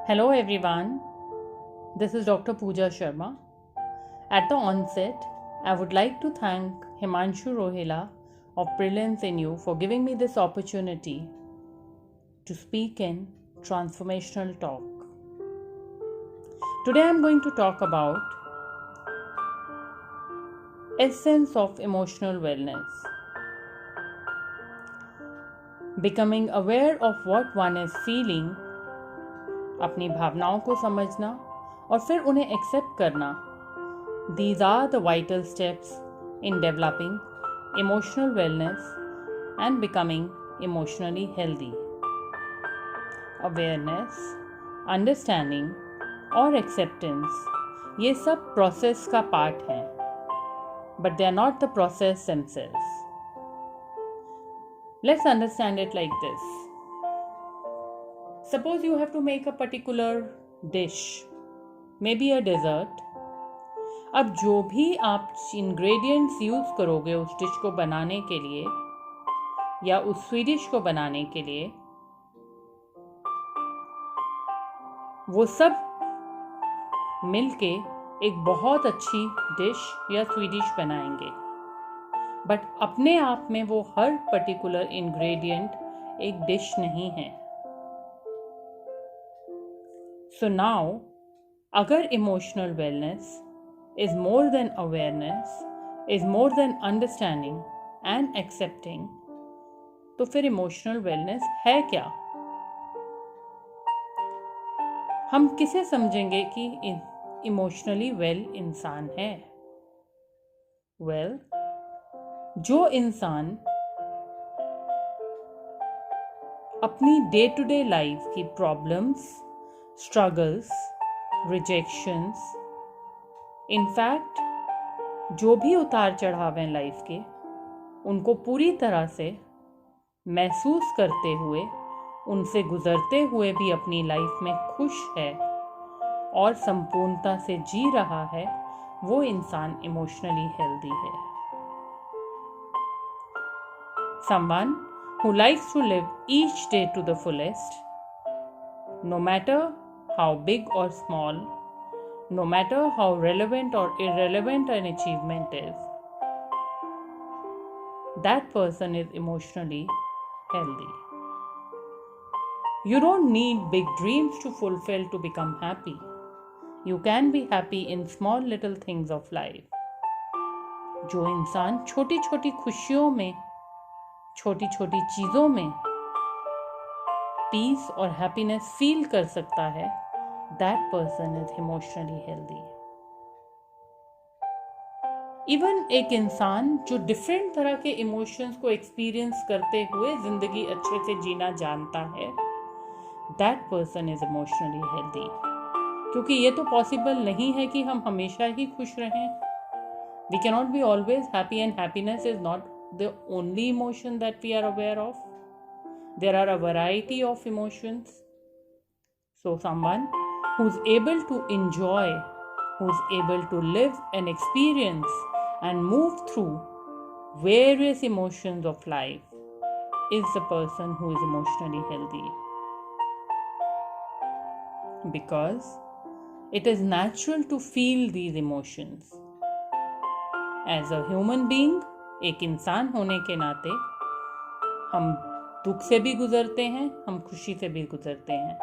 Hello everyone, this is Dr. Pooja Sharma. At the onset, I would like to thank Himanshu Rohila of Brilliance in You for giving me this opportunity to speak in Transformational Talk. Today I am going to talk about essence of emotional wellness. Becoming aware of what one is feeling, अपनी भावनाओं को समझना और फिर उन्हें accept करना. These are the vital steps in developing emotional wellness and becoming emotionally healthy. Awareness, understanding और acceptance ये सब process का part हैं, but they are not the process themselves. Let's understand it like this. Suppose you have to make a particular dish, maybe a dessert. अब जो भी आप ingredients use करोगे उस डिश को बनाने के लिए या उस स्वीट डिश को बनाने के लिए, वो सब मिलके एक बहुत अच्छी डिश या स्वीट डिश बनाएंगे. बट अपने आप में वो हर पर्टिकुलर इंग्रेडिएंट एक डिश नहीं है. So now, अगर emotional wellness is more than awareness, is more than understanding and accepting, तो फिर emotional wellness है क्या? हम किसे समझेंगे कि emotionally well इंसान है? Well, जो इंसान अपनी डे टू डे लाइफ की प्रॉब्लम्स, struggles, rejections, इनफैक्ट जो भी उतार चढ़ाव हैं लाइफ के, उनको पूरी तरह से महसूस करते हुए, उनसे गुजरते हुए भी अपनी लाइफ में खुश है और संपूर्णता से जी रहा है, वो इंसान इमोशनली हेल्दी है. Someone who likes to live each day to the fullest, no matter how big or small, no matter how relevant or irrelevant an achievement is, that person is emotionally healthy. You don't need big dreams to fulfill to become happy. You can be happy in small little things of life. जो इंसान छोटी छोटी खुशियों में, छोटी छोटी चीज़ों में पीस और हैप्पीनेस फील कर सकता है, that person is emotionally healthy. Even एक इंसान जो डिफरेंट तरह के इमोशंस को एक्सपीरियंस करते हुए जिंदगी अच्छे से जीना जानता है, that person is emotionally healthy. क्योंकि ये तो पॉसिबल नहीं है कि हम हमेशा ही खुश रहें. We cannot be always happy, and happiness is not the only emotion that we are aware of. There are a variety of emotions. So someone who's able to enjoy, who's able to live and experience and move through various emotions of life is the person who is emotionally healthy. Because it is natural to feel these emotions. As a human being, एक इंसान होने के नाते हम दुख से भी गुजरते हैं, हम खुशी से भी गुजरते हैं,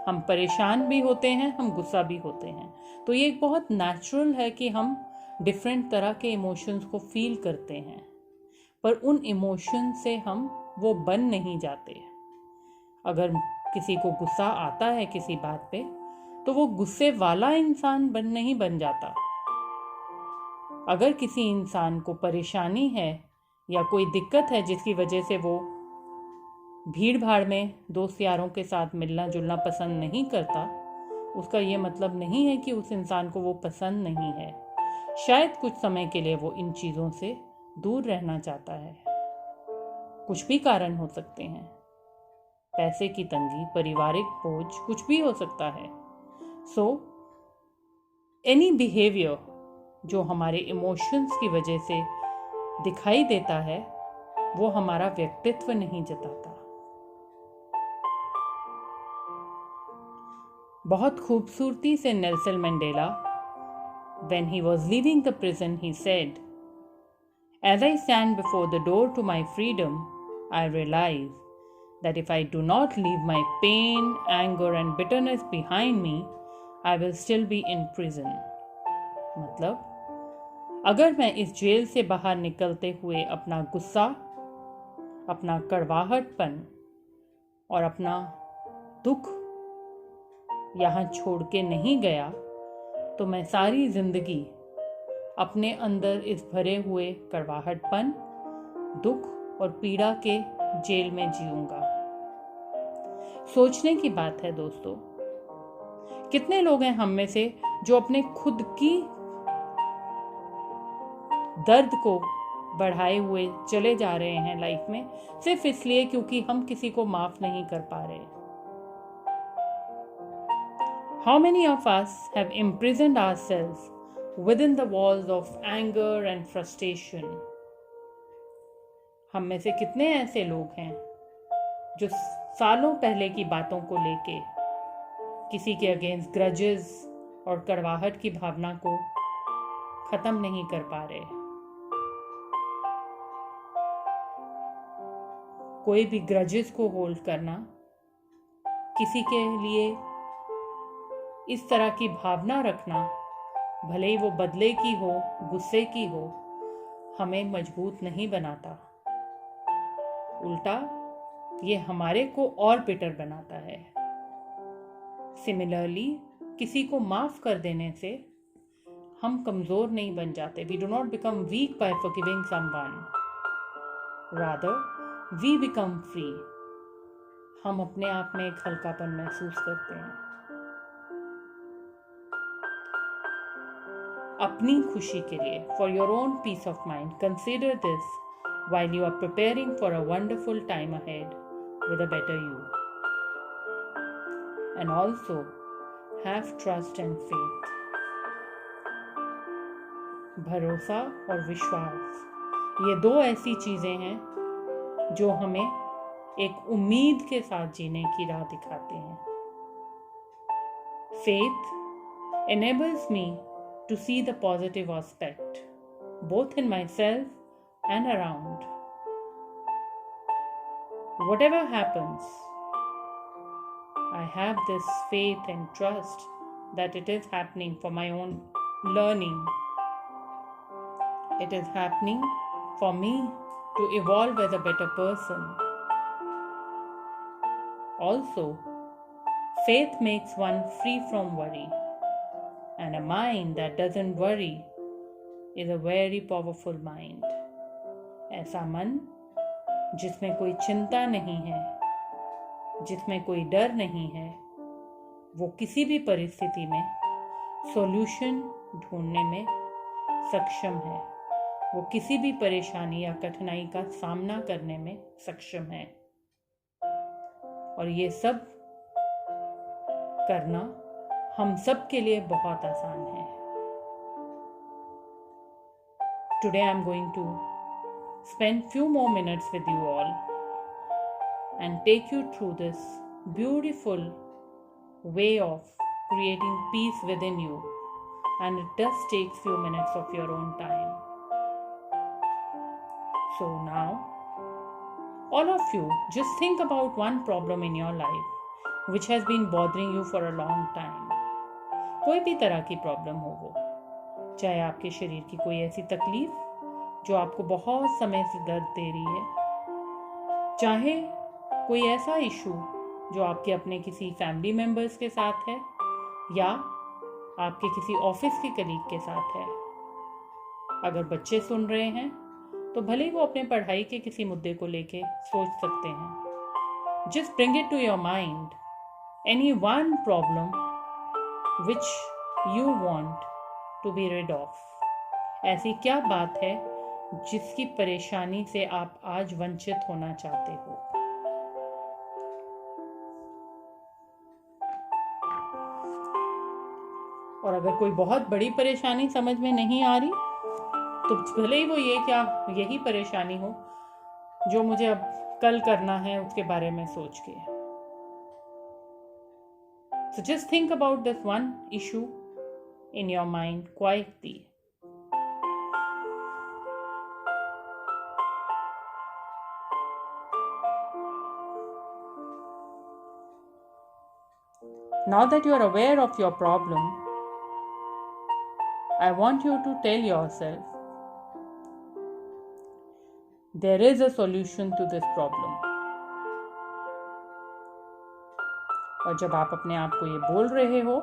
हम परेशान भी होते हैं, हम गुस्सा भी होते हैं. तो ये एक बहुत नेचुरल है कि हम डिफरेंट तरह के इमोशंस को फील करते हैं, पर उन इमोशन से हम वो बन नहीं जाते. अगर किसी को गुस्सा आता है किसी बात पे, तो वो गुस्से वाला इंसान नहीं बन जाता. अगर किसी इंसान को परेशानी है या कोई दिक्कत है जिसकी वजह से वो भीड़ भाड़ में दोस्त यारों के साथ मिलना जुलना पसंद नहीं करता, उसका ये मतलब नहीं है कि उस इंसान को वो पसंद नहीं है. शायद कुछ समय के लिए वो इन चीज़ों से दूर रहना चाहता है. कुछ भी कारण हो सकते हैं, पैसे की तंगी, पारिवारिक बोझ, कुछ भी हो सकता है. सो एनी बिहेवियर जो हमारे इमोशंस की वजह से दिखाई देता है, वो हमारा व्यक्तित्व नहीं जताता. बहुत खूबसूरती से Nelson Mandela, when he was leaving the prison, he said, "As I stand before the door to my freedom, I realize that if I do not leave my pain, anger and bitterness behind me, I will still be in prison." मतलब अगर मैं इस jail से बाहर निकलते हुए अपना गुस्सा, अपना कड़वाहटपन और अपना दुख यहाँ छोड़ के नहीं गया, तो मैं सारी जिंदगी अपने अंदर इस भरे हुए कड़वाहटपन, दुख और पीड़ा के जेल में जीऊंगा। सोचने की बात है दोस्तों, कितने लोग हैं हम में से जो अपने खुद की दर्द को बढ़ाए हुए चले जा रहे हैं लाइफ में, सिर्फ इसलिए क्योंकि हम किसी को माफ नहीं कर पा रहे। How many of us have imprisoned ourselves within the walls of anger and frustration? हम में से कितने ऐसे लोग हैं जो सालों पहले की बातों को लेके किसी के अगेंस्ट ग्रजेस और कड़वाहट की भावना को खत्म नहीं कर पा रहे। कोई भी ग्रजेस को होल्ड करना, किसी के लिए इस तरह की भावना रखना, भले ही वो बदले की हो, गुस्से की हो, हमें मजबूत नहीं बनाता। उल्टा ये हमारे को और बिटर बनाता है। सिमिलरली, किसी को माफ कर देने से हम कमजोर नहीं बन जाते। We do not become weak by forgiving someone. Rather, we become free. हम अपने आप में एक हल्कापन महसूस करते हैं। अपनी खुशी के लिए, for your own peace of mind, consider this while you are preparing for a wonderful time ahead with a better you. And also, have trust and faith. भरोसा और विश्वास, ये दो ऐसी चीजें हैं जो हमें एक उम्मीद के साथ जीने की राह दिखाते हैं। Faith enables me to see the positive aspect, both in myself and around. Whatever happens, I have this faith and trust that it is happening for my own learning. It is happening for me to evolve as a better person. Also, faith makes one free from worry. And a mind that doesn't worry is a very powerful mind. ऐसा मन जिसमें कोई चिंता नहीं है, जिसमें कोई डर नहीं है, वो किसी भी परिस्थिति में सॉल्यूशन ढूंढने में सक्षम है। वो किसी भी परेशानी या कठिनाई का सामना करने में सक्षम है। और ये सब करना हम सब के लिए बहुत आसान है। Today I am going to spend few more minutes with you all and take you through this beautiful way of creating peace within you, and it does take few minutes of your own time. So now, all of you, just think about one problem in your life which has been bothering you for a long time. कोई भी तरह की problem हो वो, चाहे आपके शरीर की कोई ऐसी तकलीफ जो आपको बहुत समय से दर्द दे रही है, चाहे कोई ऐसा इशू जो आपके अपने किसी फैमिली मेंबर्स के साथ है या आपके किसी ऑफिस के कलीग के साथ है। अगर बच्चे सुन रहे हैं तो भले ही वो अपने पढ़ाई के किसी मुद्दे को लेके सोच सकते हैं। Just bring it to your mind any one problem which you want to be rid of. ऐसी क्या बात है जिसकी परेशानी से आप आज वंचित होना चाहते हो? और अगर कोई बहुत बड़ी परेशानी समझ में नहीं आ रही तो भले ही वो यही परेशानी हो जो मुझे अब कल करना है उसके बारे में सोच के। So just think about this one issue in your mind quietly. Now that you are aware of your problem, I want you to tell yourself, there is a solution to this problem. और जब आप अपने आप को ये बोल रहे हो,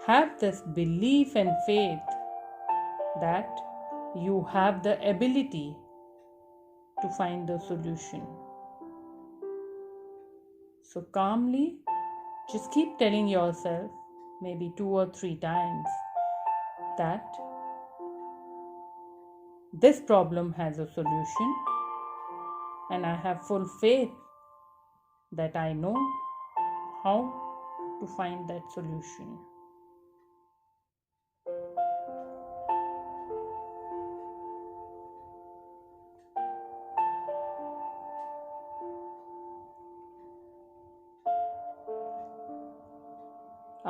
have this belief and faith that you have the ability to find the solution. So calmly, just keep telling yourself maybe 2 or 3 times that this problem has a solution, and I have full faith that I know how to find that solution.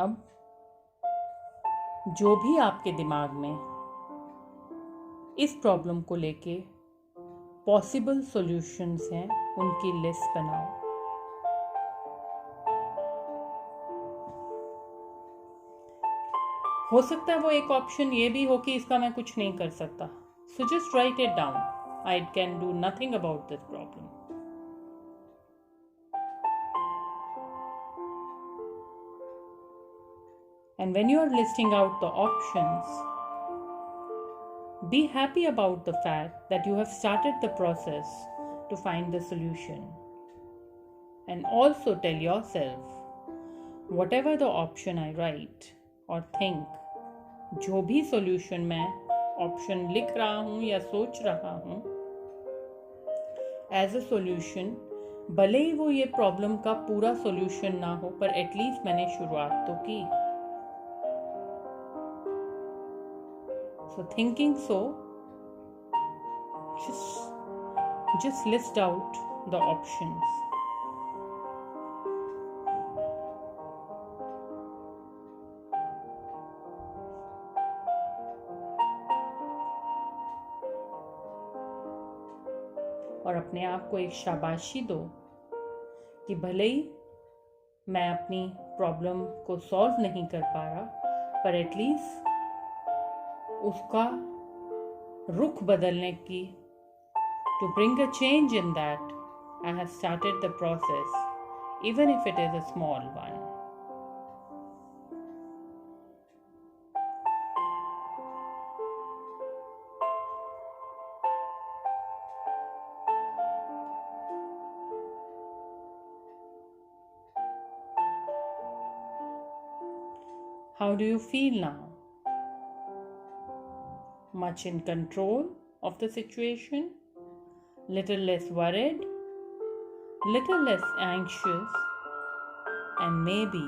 अब जो भी आपके दिमाग में इस problem को लेके possible solutions हैं, उनकी लिस्ट बनाओ. हो सकता है वो एक ऑप्शन ये भी हो कि इसका मैं कुछ नहीं कर सकता. So just right it down. I can do nothing about this problem. And when you are listing out the options, be happy about the fact that you have started the process to find the solution. And also tell yourself, whatever the option I write or think, जो भी solution मैं option लिख रहा हूँ या सोच रहा हूँ, as a solution, भले ही वो ये problem का पूरा solution ना हो, पर at least मैंने शुरुआत तो की. So thinking so, just list out the options. और अपने आप को एक शाबाशी दो कि भले ही मैं अपनी प्रॉब्लम को सॉल्व नहीं कर पा रहा, पर एटलीस्ट उसका रुख बदलने की, to bring a change in that, I have started the process, even if it is a small one. How do you feel now? Much in control of the situation, little less worried, little less anxious, and maybe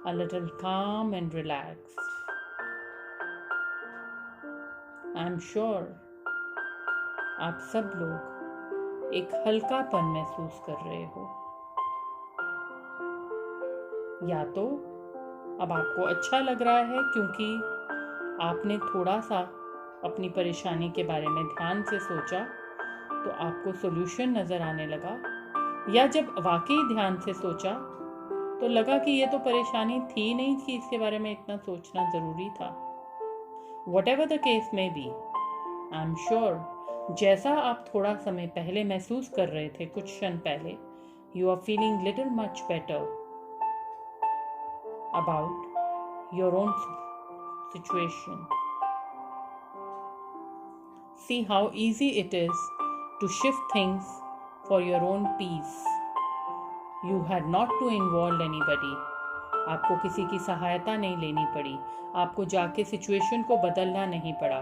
a little calm and relaxed. I'm sure आप सब लोग एक हल्कापन महसूस कर रहे हो. या तो अब आपको अच्छा लग रहा है क्योंकि आपने थोड़ा सा अपनी परेशानी के बारे में ध्यान से सोचा तो आपको सॉल्यूशन नज़र आने लगा, या जब वाकई ध्यान से सोचा तो लगा कि ये तो परेशानी थी नहीं कि इसके बारे में इतना सोचना ज़रूरी था. Whatever the case may be, I'm sure जैसा आप थोड़ा समय पहले महसूस कर रहे थे, कुछ क्षण पहले, you are feeling little much better about your own situation. See how easy it is to shift things for your own peace. You had not to involve anybody. आपको किसी की सहायता नहीं लेनी पड़ी. आपको जाके सिचुएशन को बदलना नहीं पड़ा.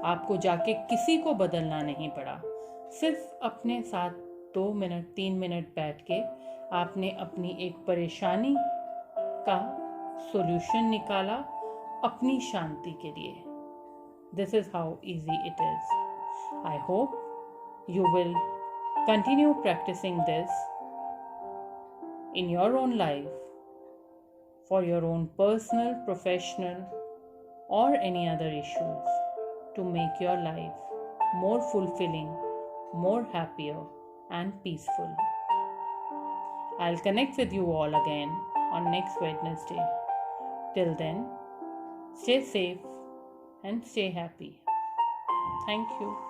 आपको जाके किसी को बदलना नहीं पड़ा. सिर्फ अपने साथ 2 मिनट 3 मिनट बैठ के आपने अपनी एक परेशानी का सॉल्यूशन निकाला अपनी शांति के लिए. This is how easy it is. I hope you will continue practicing this in your own life for your own personal, professional, or any other issues to make your life more fulfilling, more happier, and peaceful. I'll connect with you all again on next Wednesday. Till then, stay safe and stay happy. Thank you.